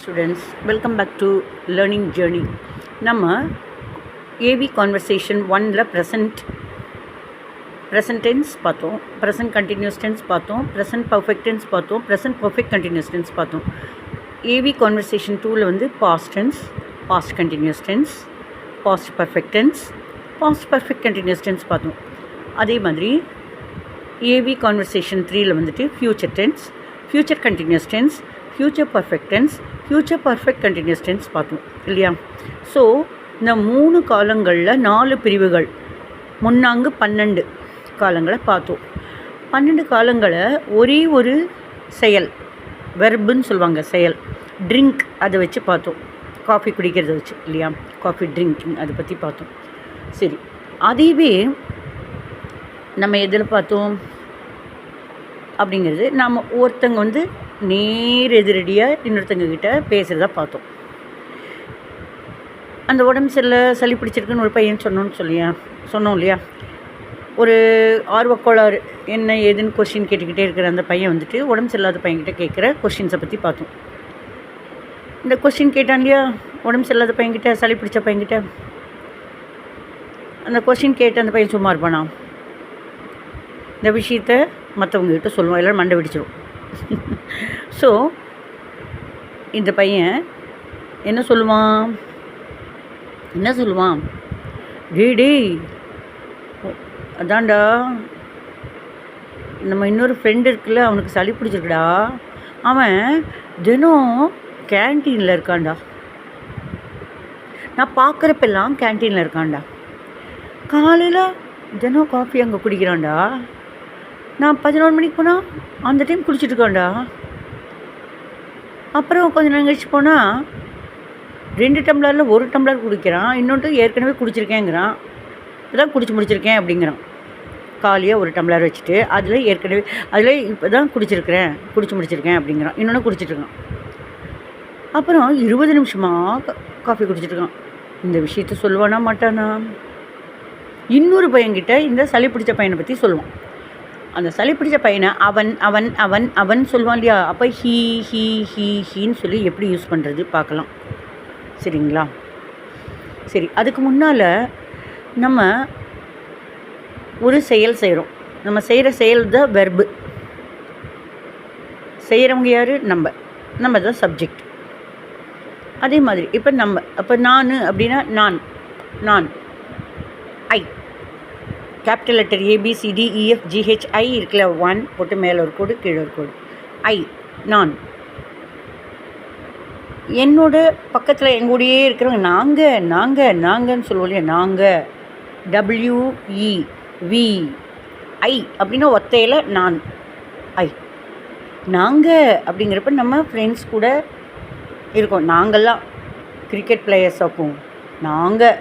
Students, welcome back to learning journey. நம்ம AV conversation 1ல் present tense பார்த்தோம், present continuous tense பார்த்தோம், present perfect tense பார்த்தோம், present perfect continuous tense பார்த்தோம். AV conversation 2ல் வந்து past tense, past continuous tense, past perfect tense, past perfect continuous tense பார்த்தோம். அதே மாதிரி ஏவி கான்வர்சேஷன் 3ல் வந்துட்டு future tense, future continuous tense, future perfect tense, future perfect continuous tense பார்த்தோம் இல்லையா? ஸோ இந்த 3 காலங்களில் 4 பிரிவுகள், முன்னாங்கு 12 காலங்களை பார்த்தோம். 12 காலங்களை ஒரே ஒரு செயல், வெர்புன்னு சொல்லுவாங்க, செயல், ட்ரிங்க், அதை வச்சு பார்த்தோம். காஃபி குடிக்கிறத வச்சு இல்லையா? காஃபி ட்ரிங்கிங் அதை பற்றி பார்த்தோம். சரி, அதையவே நம்ம எதில் பார்த்தோம் அப்படிங்கிறது, நம்ம ஒருத்தங்க வந்து நேர் எதிரடியாக இன்னொருத்தங்க கிட்ட பேசுகிறத பார்த்தோம். அந்த உடம்பு சரியில்லை, சளி பிடிச்சிருக்குன்னு ஒரு பையன் சொன்னோம் இல்லையா? ஒரு ஆர்வக்கோளாறு என்ன ஏதுன்னு கொஷின் கேட்டுக்கிட்டே இருக்கிற அந்த பையன் வந்துட்டு உடம்பு சரியில்லாத பையன்கிட்ட கேட்குற கொஷின்ஸை பற்றி பார்த்தோம். இந்த கொஷின் கேட்டான் இல்லையா, உடம்பு சரியில்லாத பையன்கிட்ட, சளி பிடிச்ச பையன்கிட்ட. அந்த கொஷின் கேட்டு அந்த பையன் சும்மா இருப்பானா? இந்த விஷயத்த மற்றவங்ககிட்ட சொல்லுவான், எல்லோரும் மண்டை வெடிச்சிடும். ஸோ இந்த பையன் என்ன சொல்லுவான், டேய் அதான்டா நம்ம இன்னொரு ஃப்ரெண்டு இருக்குல்ல, அவனுக்கு சளி பிடிச்சிருக்குடா, அவன் தினம் கேன்டீனில் இருக்கான்டா, நான் பார்க்குறப்பெல்லாம் கேன்டீனில் இருக்கான்டா, காலையில் தினம் காஃபி அங்கே குடிக்கிறான்டா, நான் 11 மணிக்கு போனால் அந்த டைம் குடிச்சிட்ருக்கான்டா, அப்புறம் கொஞ்சம் நேரம் கழிச்சு போனால் 2 டம்ளரில் 1 டம்ளர் குடிக்கிறான், இன்னொன்று ஏற்கனவே குடிச்சிருக்கேங்கிறான், இப்போதான் குடிச்சு முடிச்சிருக்கேன் அப்படிங்கிறான். காலையாக 1 டம்ளர் வச்சுட்டு அதில் இப்போ தான் குடிச்சு முடிச்சிருக்கேன் அப்படிங்கிறான், இன்னொன்று குடிச்சிட்ருக்கான். அப்புறம் 20 நிமிஷமாக காஃபி குடிச்சிட்ருக்கான். இந்த விஷயத்த சொல்லுவானா மாட்டானா? இன்னொரு பையன்கிட்ட இந்த சளி பிடிச்ச பையனை பற்றி சொல்லுவான். அந்த சளி பிடிச்ச பையனை அவன் அவன் அவன் அவன் சொல்லுவான் இல்லையா? அப்போ ஹீன்னு சொல்லி எப்படி யூஸ் பண்ணுறது பார்க்கலாம். சரிங்களா? சரி, அதுக்கு முன்னால் நம்ம ஒரு செயல் செய்கிறோம். நம்ம செய்கிற செயல் தான் வெர்பு. செய்கிறவங்க யார்? நம்ம தான் சப்ஜெக்ட். அதே மாதிரி அப்போ நான் அப்படின்னா நான் ஐ, கேபிட்டல் லெட்டர் ABCDEFGHI இருக்குல்ல, 1 போட்டு மேலே ஒரு கோடு கீழே ஒரு கோடு, ஐ, நான். என்னோட பக்கத்தில் எங்கூடையே இருக்கிறவங்க நாங்கன்னு சொல்லுவோம் இல்லையா? நாங்கள், WEVI அப்படின்னா ஒத்தையில் நான், ஐ. நாங்கள் அப்படிங்கிறப்ப நம்ம ஃப்ரெண்ட்ஸ் கூட இருக்கோம். நாங்கள்லாம் கிரிக்கெட் பிளேயர்ஸ் ஆக்கும். நாங்கள்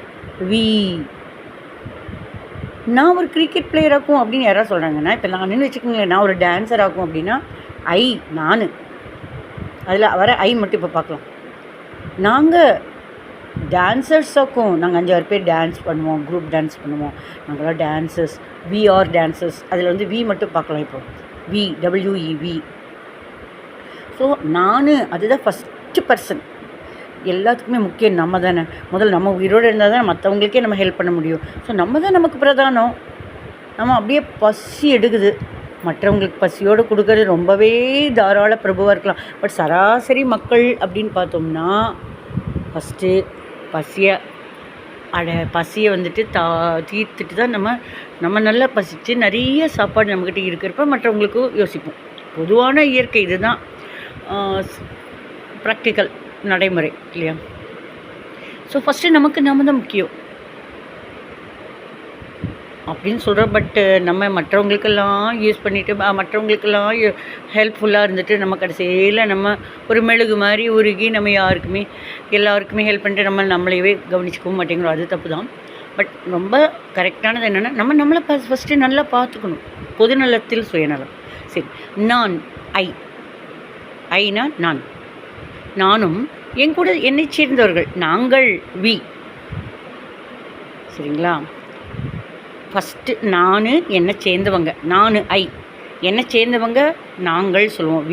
நான் ஒரு கிரிக்கெட் பிளேயர் ஆக்கும் அப்படின்னு யாராவது சொல்கிறாங்கன்னா, இப்போ நான் வச்சுக்கோங்களேன், நான் ஒரு டான்ஸர் ஆக்கும் அப்படின்னா நான் அதில் வர மட்டும் இப்போ பார்க்கலாம். நாங்கள் டான்ஸர்ஸ் ஆக்கும், நாங்கள் 5-6 பேர் டான்ஸ் பண்ணுவோம், குரூப் டான்ஸ் பண்ணுவோம், நாங்களாம் டான்ஸர்ஸ், ஆர் டான்ஸர்ஸ். அதில் வந்து மட்டும் பார்க்கலாம். இப்போ WEV. ஸோ நான் அதுதான் ஃபஸ்ட்டு பர்சன். எல்லாத்துக்குமே முக்கியம் நம்ம தானே. முதல்ல நம்ம உயிரோடு இருந்தால் தான் மற்றவங்களுக்கே நம்ம ஹெல்ப் பண்ண முடியும். ஸோ நம்ம தான் நமக்கு பிரதானம். நம்ம அப்படியே பசி எடுக்குது, மற்றவங்களுக்கு பசியோடு கொடுக்கறது ரொம்பவே தாராள பிரபுவாக இருக்கலாம். பட் சராசரி மக்கள் அப்படின்னு பார்த்தோம்னா ஃபஸ்ட்டு பசியை வந்துட்டு தீர்த்துட்டு தான் நம்ம நல்லா பசித்து நிறைய சாப்பாடு நம்மக்கிட்ட இருக்கிறப்ப மற்றவங்களுக்கு யோசிப்போம். பொதுவான இயற்கை இதுதான், ப்ராக்டிக்கல் நடைமுறை இல்லையா? ஸோ ஃபஸ்ட்டு நம்ம தான் முக்கியம் அப்படின்னு சொல்கிறோம். பட்டு நம்ம மற்றவங்களுக்கெல்லாம் யூஸ் பண்ணிவிட்டு மற்றவங்களுக்கெல்லாம் ஹெல்ப்ஃபுல்லாக இருந்துட்டு நம்ம கடைசியில் நம்ம ஒரு மெழுகு மாதிரி உருகி நம்ம எல்லாருக்குமே ஹெல்ப் பண்ணிட்டு நம்மளையவே கவனிச்சிக்கவும் மாட்டேங்கிறோம். அது தப்பு தான். பட் ரொம்ப கரெக்டானது என்னென்னா, நம்மளை ஃபஸ்ட்டு நல்லா பார்த்துக்கணும். பொதுநலத்தில் சுயநலம். சரி, நான் ஐனா நானும் என் கூட என்னை சேர்ந்தவர்கள், நாங்கள் சரிங்களா? ஃபஸ்ட்டு நான் என்னை சேர்ந்தவங்க, நான் என்னை சேர்ந்தவங்க நாங்கள் சொல்லுவோம்,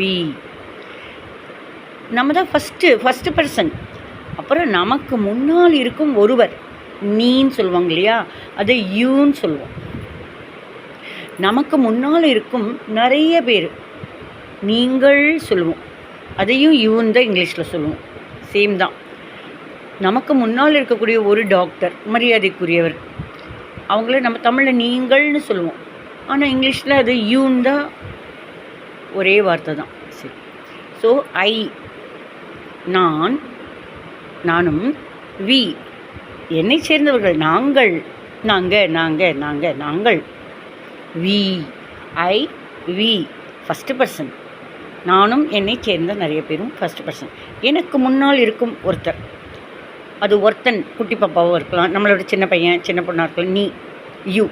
நம்ம தான் ஃபஸ்ட்டு பர்சன். அப்புறம் நமக்கு முன்னால் இருக்கும் ஒருவர், நீன்னு சொல்லுவாங்க இல்லையா, அதை யூன்னு சொல்லுவோம். நமக்கு முன்னால் இருக்கும் நிறைய பேர், நீங்கள் சொல்லுவோம். அதையும் யூன்னு தான் இங்கிலீஷில் சொல்லுவோம். சேம் தான். நமக்கு முன்னால் இருக்கக்கூடிய ஒரு டாக்டர், மரியாதைக்குரியவர், அவங்கள நம்ம தமிழில் நீங்கள்னு சொல்லுவோம். ஆனால் இங்கிலீஷில் அது யூன்னு தான், ஒரே வார்த்தை தான். சரி. ஸோ ஐ நானும், வி என்னை சேர்ந்தவர்கள், நாங்கள், we I we first person. நானும் என்னை சேர்ந்த நிறைய பேரும் ஃபஸ்ட்டு பர்சன். எனக்கு முன்னால் இருக்கும் ஒருத்தர், அது ஒருத்தன், குட்டி பாப்பாவும் இருக்கலாம், நம்மளோட சின்ன பையன் சின்ன பொண்ணாக இருக்கலாம். நீ, யூ.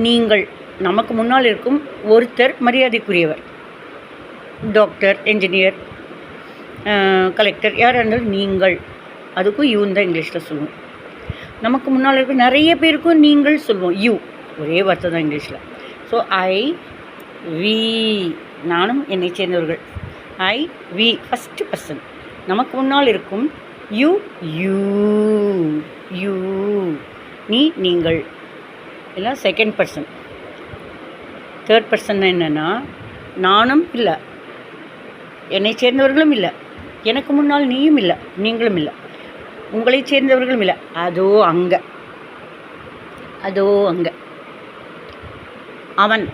நீங்கள், நமக்கு முன்னால் இருக்கும் ஒருத்தர், மரியாதைக்குரியவர், டாக்டர், என்ஜினியர், கலெக்டர், யாராக இருந்தாலும் நீங்கள், அதுக்கும் யூன்னு தான் இங்கிலீஷில் சொல்லுவோம். நமக்கு முன்னால் இருக்க நிறைய பேருக்கும் நீங்கள் சொல்லுவோம், யூ, ஒரே வார்த்தை தான் இங்கிலீஷில். ஸோ ஐ வி, நானும் என்னை சேர்ந்தவர்கள், ஐ வி ஃபஸ்ட்டு பர்சன். நமக்கு முன்னால் இருக்கும் யூ, யூ நீ, நீங்கள் எல்லாம் செகண்ட் பர்சன். தேர்ட் பர்சன் என்னென்னா, நானும் இல்லை, என்னை சேர்ந்தவர்களும் இல்லை, எனக்கு முன்னால் நீயும் இல்லை, நீங்களும் இல்லை, உங்களை சேர்ந்தவர்களும் இல்லை, அதோ அங்கே, அவன்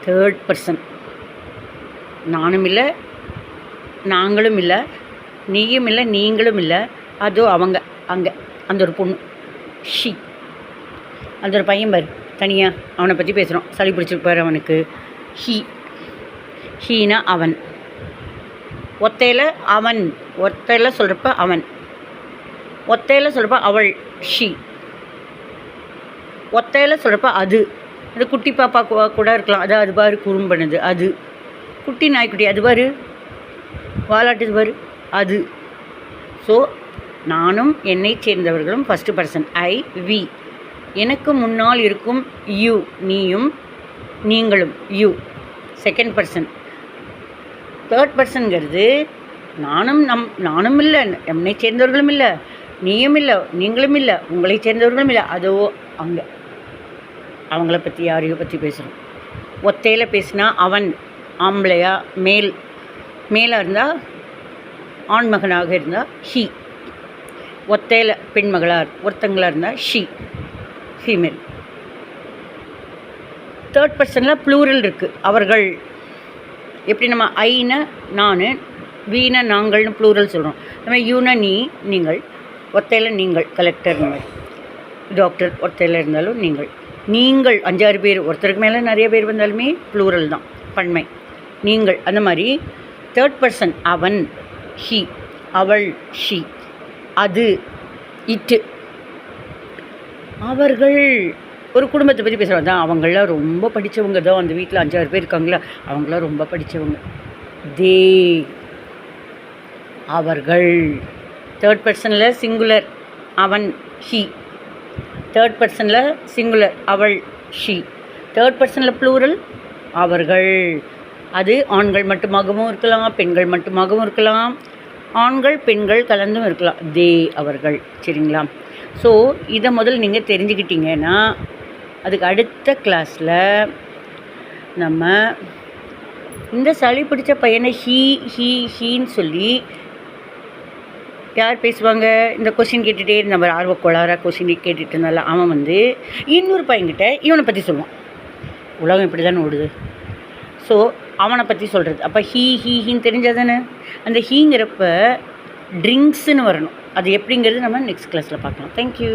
தேர்ட் பர்சன். நானும் இல்லை, நாங்களும் இல்லை, நீயும் இல்லை, நீங்களும் இல்லை, அதோ அவங்க, அங்கே அந்த ஒரு பொண்ணு, ஷி. அந்த ஒரு பையன் பாரு தனியாக, அவனை பற்றி பேசுகிறோம், சளி பிடிச்சிருப்பார் அவனுக்கு, ஹீனா அவன். ஒத்தையில் அவன், ஒத்தையில் சொல்கிறப்ப அவன், ஒத்தையில் சொல்கிறப்ப அவள், ஷி. ஒத்தையில் சொல்கிறப்ப அது குட்டி பாப்பா கூட இருக்கலாம், அது பாரு குறும்பனது, அது குட்டி நாய்க்குட்டி, அது பாரு வாலாட்டுது பாரு, அது. ஸோ நானும் என்னை சேர்ந்தவர்களும் ஃபஸ்ட்டு பர்சன், ஐ வி. எனக்கு முன்னால் இருக்கும் யூ, நீயும் நீங்களும், யூ செகண்ட் பர்சன். தேர்ட் பர்சனுங்கிறது நானும் இல்லை, என்னை சேர்ந்தவர்களும் இல்லை, நீயும் இல்லை, நீங்களும் இல்லை, உங்களை சேர்ந்தவர்களும் இல்லை, அதோ அங்கே, அவங்கள பற்றி யாரையோ பற்றி பேசுகிறோம். ஒத்தையில் பேசினா அவன் ஆம்பளையா, மேலாக இருந்தால் ஆண்மகனாக இருந்தால் ஹி. ஒத்தையில் ஒருத்தங்களாக இருந்தால் ஷி, ஃபீமேல். தேர்ட் பர்சனில் ப்ளூரல் இருக்குது, அவர்கள். எப்படி நம்ம ஐனா நான், வீணா நாங்கள்னு ப்ளூரல் சொல்கிறோம். நம்ம யூனா நீ, நீங்கள், ஒத்தையில் நீங்கள், கலெக்டர், டாக்டர், ஒத்தையில் இருந்தாலும் நீங்கள் 5-6 பேர், ஒருத்தருக்கு மேலே நிறைய பேர் வந்தாலுமே ப்ளூரல் தான், பன்மை. நீங்கள், அந்த மாதிரி. தேர்ட் பர்சன் அவன், ஹி, அவள், ஷி, அது, இட்டு. அவர்கள் ஒரு குடும்பத்தை பற்றி பேசுகிறாங்க தான், அவங்களாம் ரொம்ப படித்தவங்க தான், அந்த வீட்டில் 5-6 பேர் இருக்காங்களா, அவங்களாம் ரொம்ப படித்தவங்க. தே, அவர்கள். தேர்ட் பர்சனில் சிங்குலர் அவன், ஹி. தேர்ட் பர்சனில் சிங்குலர் அவள், ஷி. தேர்ட் பர்சனில் ப்ளூரல் அவர்கள். அது ஆண்கள் மட்டுமாகவும் இருக்கலாம், பெண்கள் மட்டுமாகவும் இருக்கலாம், ஆண்கள் பெண்கள் கலந்தும் இருக்கலாம். தே, அவர்கள். சரிங்களா? ஸோ இதை முதல்ல நீங்கள் தெரிஞ்சுக்கிட்டீங்கன்னா அதுக்கு அடுத்த கிளாஸில் நம்ம இந்த சளி பிடிச்ச பையனை ஹீன்னு சொல்லி யார் பேசுவாங்க, இந்த கொஸ்டின் கேட்டுகிட்டே நம்ம ஆர்வக்கோளாராக கொஸ்டின் கேட்டுட்டு இருந்தால அவன் இன்னொரு பையன்கிட்ட இவனை பற்றி சொல்லுவான். உலகம் இப்படி தானே ஓடுது. ஸோ அவனை பற்றி சொல்கிறது. அப்போ ஹீன்னு தெரிஞ்சால் தானே அந்த ஹீங்கிறப்ப ட்ரிங்க்ஸுன்னு வரணும். அது எப்படிங்கிறது நம்ம நெக்ஸ்ட் கிளாஸில் பார்க்கலாம். தேங்க்யூ.